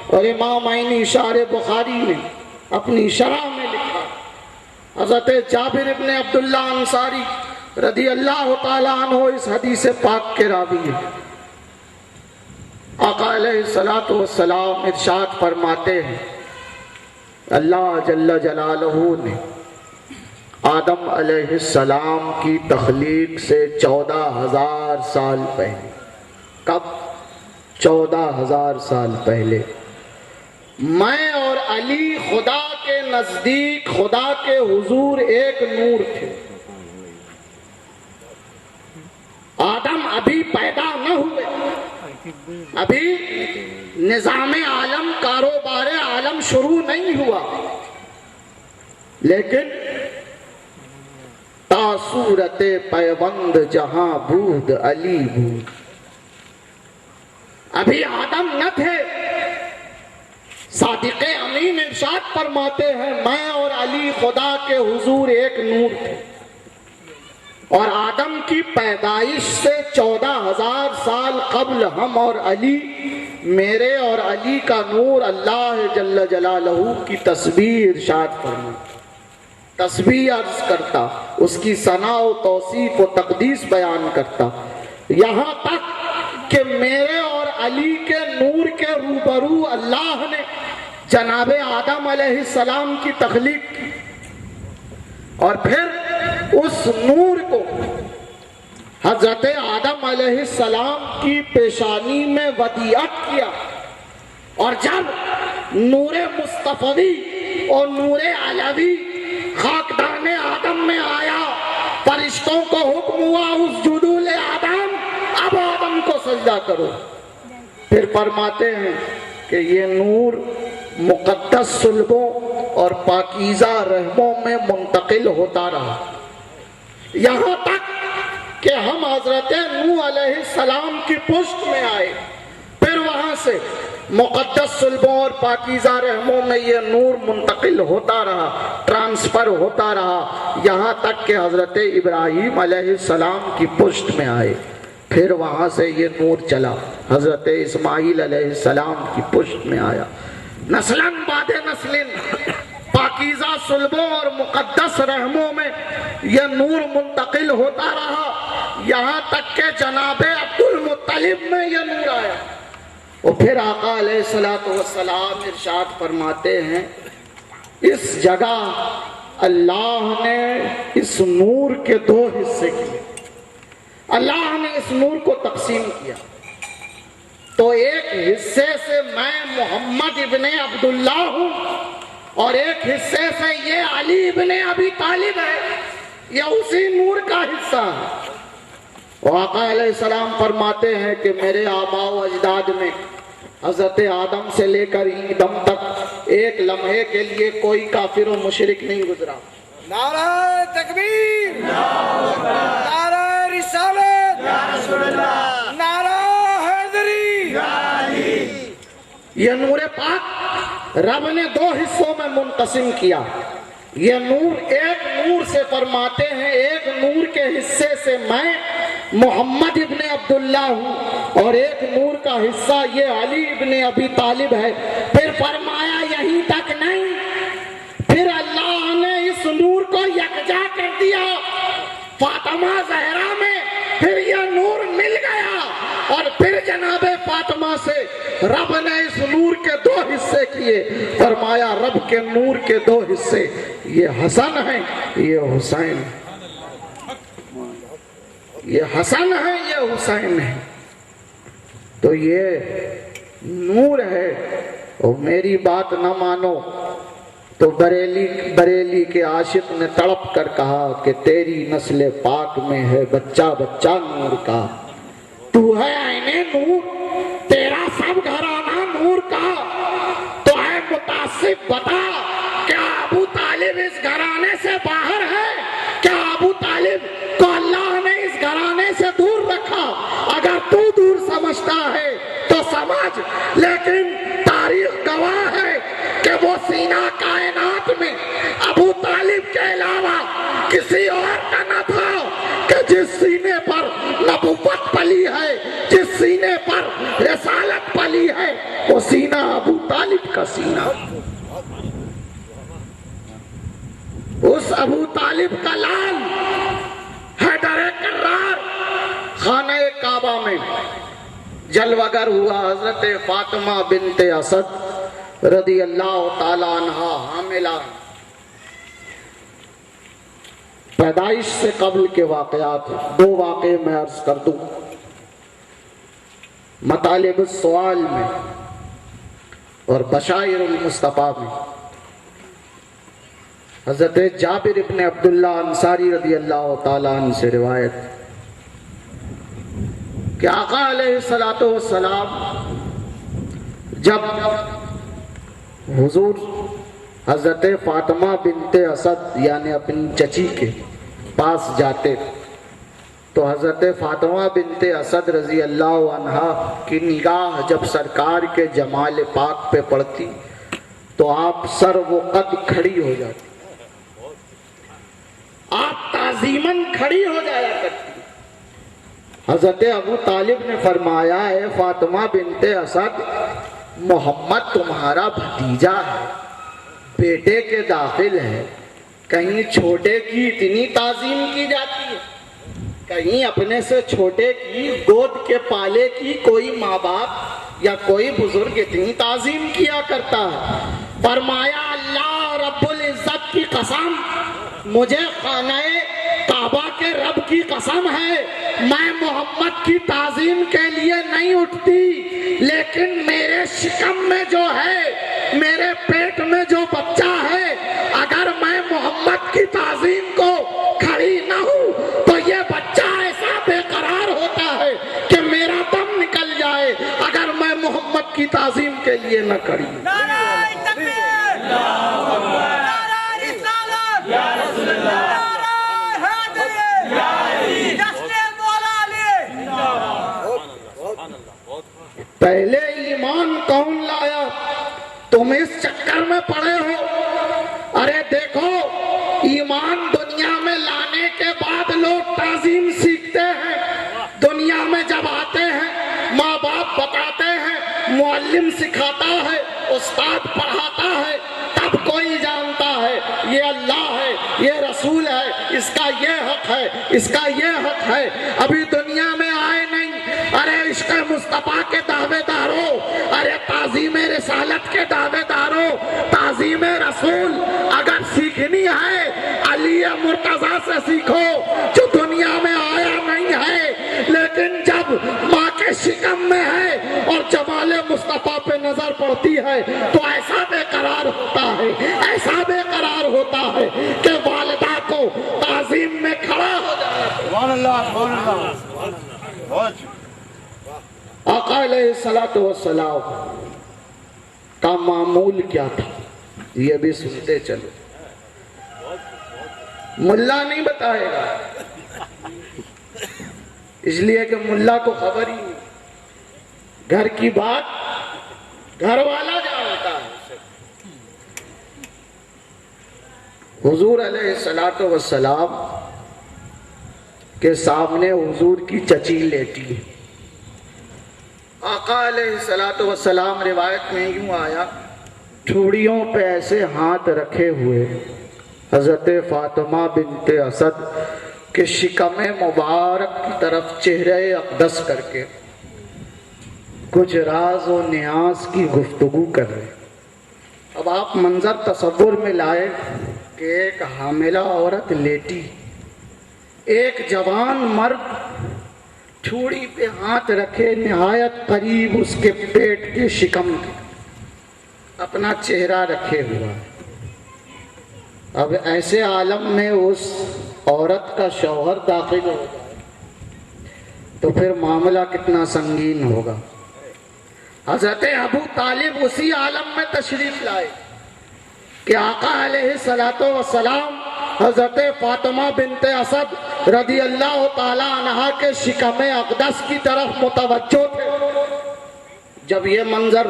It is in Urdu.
اور امام عینی شارح بخاری نے اپنی شرح میں لکھا، حضرت جابر ابن عبداللہ انصاری رضی اللہ تعالیٰ عنہ اس حدیث پاک کے راوی ہیں۔ آقا علیہ الصلوۃ والسلام ارشاد فرماتے ہیں، اللہ جل جلالہ نے آدم علیہ السلام کی تخلیق سے 14,000 سال پہلے، کب؟ 14,000 سال پہلے میں اور علی خدا کے نزدیک، خدا کے حضور ایک نور تھے۔ آدم ابھی پیدا نہ ہوئے، ابھی نظام عالم، کاروبار عالم شروع نہیں ہوا، لیکن تا صورت پیوند جہاں بود علی بود، ابھی آدم نہ تھے۔ صادق امین ارشاد فرماتے ہیں، میں اور علی خدا کے حضور ایک نور تھے، اور آدم کی پیدائش سے 14,000 سال قبل ہم اور علی، میرے اور علی کا نور اللہ جل جلالہ کی تسبیح ارشاد فرما، تسبیح عرض کرتا، اس کی ثنا و توصیف و تقدیس بیان کرتا، یہاں تک کہ میرے اور علی کے نور کے روبرو اللہ نے جناب آدم علیہ السلام کی تخلیق کی، اور پھر اس نور کو حضرت آدم علیہ السلام کی پیشانی میں ودیعت کیا، اور جب نور مصطفی اور نور علوی خاکدان آدم میں آیا، فرشتوں کو حکم ہوا اسجدوا لآدم، اب آدم کو سجدہ کرو۔ پھر فرماتے ہیں کہ یہ نور مقدس صلبوں اور پاکیزہ رحموں میں منتقل ہوتا رہا، یہاں تک کہ ہم حضرت نوح علیہ السلام کی پشت میں آئے، پھر وہاں سے مقدس صلبوں اور پاکیزہ رحموں میں یہ نور منتقل ہوتا رہا، ٹرانسفر ہوتا رہا، یہاں تک کہ حضرت ابراہیم علیہ السلام کی پشت میں آئے، پھر وہاں سے یہ نور چلا، حضرت اسماعیل علیہ السلام کی پشت میں آیا، نسلاً بعد نسلن پاکیزہ صلبوں اور مقدس رحموں میں یہ نور منتقل ہوتا رہا، یہاں تک کہ جناب عبد المطلب میں یہ نور آیا۔ اور پھر آقا علیہ السلام ارشاد فرماتے ہیں، اس جگہ اللہ نے اس نور کے 2 حصے کیے، اللہ نے اس نور کو تقسیم کیا، تو ایک حصے سے میں محمد ابن عبداللہ ہوں، اور ایک حصے سے یہ علی ابن ابی طالب ہے، یہ اسی نور کا حصہ ہے۔ آقا علیہ السلام فرماتے ہیں کہ میرے آباء و اجداد میں حضرت آدم سے لے کر دم تک ایک لمحے کے لیے کوئی کافر و مشرک نہیں گزرا۔ نعرہ تکبیر، نعرہ رسالت، نعرہ حیدری۔ یہ نور پاک رب نے 2 حصوں میں منقسم کیا، یہ نور ایک نور سے فرماتے ہیں، ایک نور کے حصے سے میں محمد ابن عبداللہ ہوں، اور ایک نور کا حصہ یہ علی ابن ابی طالب ہے۔ پھر فرمایا یہیں تک نہیں، پھر اللہ نے اس نور کو یکجا کر دیا فاطمہ زہرا میں، پھر یہ نور مل گیا، اور پھر جناب فاطمہ سے رب نے اس نور کے 2 حصے کیے، فرمایا رب کے نور کے 2 حصے، یہ حسن ہے، یہ حسین، یہ حسن ہے، یہ حسین ہے۔ تو یہ نور ہے، اور میری بات نہ مانو تو بریلی کے عاشق نے تڑپ کر کہا کہ تیری نسل پاک میں ہے بچہ بچہ نور کا، تو ہے عین نور، تیرا سب گھرانہ نور کا، تو ہے متعصب بتا کیا ابو طالب اس گھرانے سے باہر ہے؟ کیا ابو طالب کو اللہ نے اس گھرانے سے دور رکھا؟ اگر تو دور سمجھتا ہے تو سمجھ، لیکن تاریخ گواہ ہے کہ وہ سینہ کائنات میں ابو طالب کے علاوہ کسی اور کا نہ تھا، کہ جس سینے پر نبوت پلی ہے، جس سینے پر رسالت پلی ہے، وہ سینہ ابو ابو طالب کا سینہ، اس ابو طالب کا لال حیدر کرار خانہ کعبہ میں جلوگر ہوا حضرت فاطمہ بنت اسد رضی اللہ تعالی عنہا حاملہ۔ پیدائش سے قبل کے واقعات، دو واقعے میں عرض کر دوں۔ مطالب السوال میں اور بشائر المصطفیٰ میں حضرت جابر ابن عبداللہ انصاری رضی اللہ تعالیٰ عنہ سے روایت کہ آقا علیہ الصلوۃ والسلام جب حضور حضرت فاطمہ بنت اسد یعنی اپنی چچی کے پاس جاتے تو حضرت فاطمہ بنت اسد رضی اللہ عنہا کی نگاہ جب سرکار کے جمال پاک پہ پڑتی تو آپ سر و قد کھڑی ہو جاتی، آپ تعظیماً کھڑی ہو جایا کرتی۔ حضرت ابو طالب نے فرمایا، اے فاطمہ بنت اسد، محمد تمہارا بھتیجا ہے، بیٹے کے داخل ہے، کہیں چھوٹے کی اتنی تعظیم کی جاتی ہے؟ کہیں اپنے سے چھوٹے کی گود کے پالے کی کوئی ماں باپ یا کوئی بزرگ اتنی تعظیم کیا کرتا ہے؟ فرمایا، اللہ رب العزت کی قسم، مجھے خانہ کعبہ کے رب کی قسم ہے، میں محمد کی تعظیم کے لیے نہیں اٹھتی، لیکن میرے شکم میں جو ہے، میرے پیٹ میں جو بچہ ہے، اگر میں محمد کی تعظیم کو کھڑی نہ ہوں تو یہ بچہ ایسا بے قرار ہوتا ہے کہ میرا دم نکل جائے اگر میں محمد کی تعظیم کے لیے نہ کھڑی ہوں۔ نعرہ تکبیر، نعرہ رسالت، یا رسول اللہ، نعرہ حیدری، یا علی، جشن مولا علی۔ پہلے ایمان کون لایا؟ تم اس چکر میں پڑے ہو۔ ارے دیکھو، ایمان دنیا میں لانے کے بعد لوگ تعظیم سیکھتے ہیں، دنیا میں جب آتے ہیں ماں باپ بتاتے ہیں، معلم سکھاتا ہے، استاد پڑھاتا ہے، تب کوئی جانتا ہے یہ اللہ ہے، یہ رسول ہے، اس کا یہ حق ہے، اس کا یہ حق ہے۔ ابھی دنیا میں آئے نہیں۔ ارے عشق مصطفیٰ کے دعوے داروں، ارے تعظیم رسالت کے دعوے داروں، تعظیم رسول اگر سیکھنی ہے علی مرتضیٰ سے سیکھو جو دنیا میں آیا نہیں ہے، لیکن جب ماں کے شکم میں ہے اور جمال مصطفیٰ پہ نظر پڑتی ہے تو ایسا بے قرار ہوتا ہے، ایسا بے قرار ہوتا ہے کہ والدہ کو تعظیم میں کھڑا ہو جانا۔ سبحان اللہ، سبحان اللہ۔ آقا علیہ الصلوۃ والسلام کا معمول کیا تھا یہ بھی سنتے چلو، ملا نہیں بتائے گا، اس لیے کہ ملا کو خبر ہی نہیں، گھر کی بات گھر والا جانتا ہے۔ حضور علیہ الصلوۃ والسلام کے سامنے حضور کی چچی لیٹی۔ آقا علیہ الصلوۃ والسلام روایت میں یوں آیا، ٹھوڑیوں پہ ایسے ہاتھ رکھے ہوئے حضرت فاطمہ بنت اسد کے شکم مبارک کی طرف چہرے اقدس کر کے کچھ راز و نیاز کی گفتگو کر رہے۔ اب آپ منظر تصور میں لائے کہ ایک حاملہ عورت لیٹی، ایک جوان مرد ٹھوڑی پہ ہاتھ رکھے نہایت قریب اس کے پیٹ کے شکم کے اپنا چہرہ رکھے ہوا۔ اب ایسے عالم میں اس عورت کا شوہر داخل ہو جائے تو پھر معاملہ کتنا سنگین ہوگا۔ حضرت ابو طالب اسی عالم میں تشریف لائے کہ آقا علیہ الصلوۃ والسلام حضرت فاطمہ بنت اسد رضی اللہ تعالی عنہا کے شکم اقدس کی طرف متوجہ تھے۔ جب یہ منظر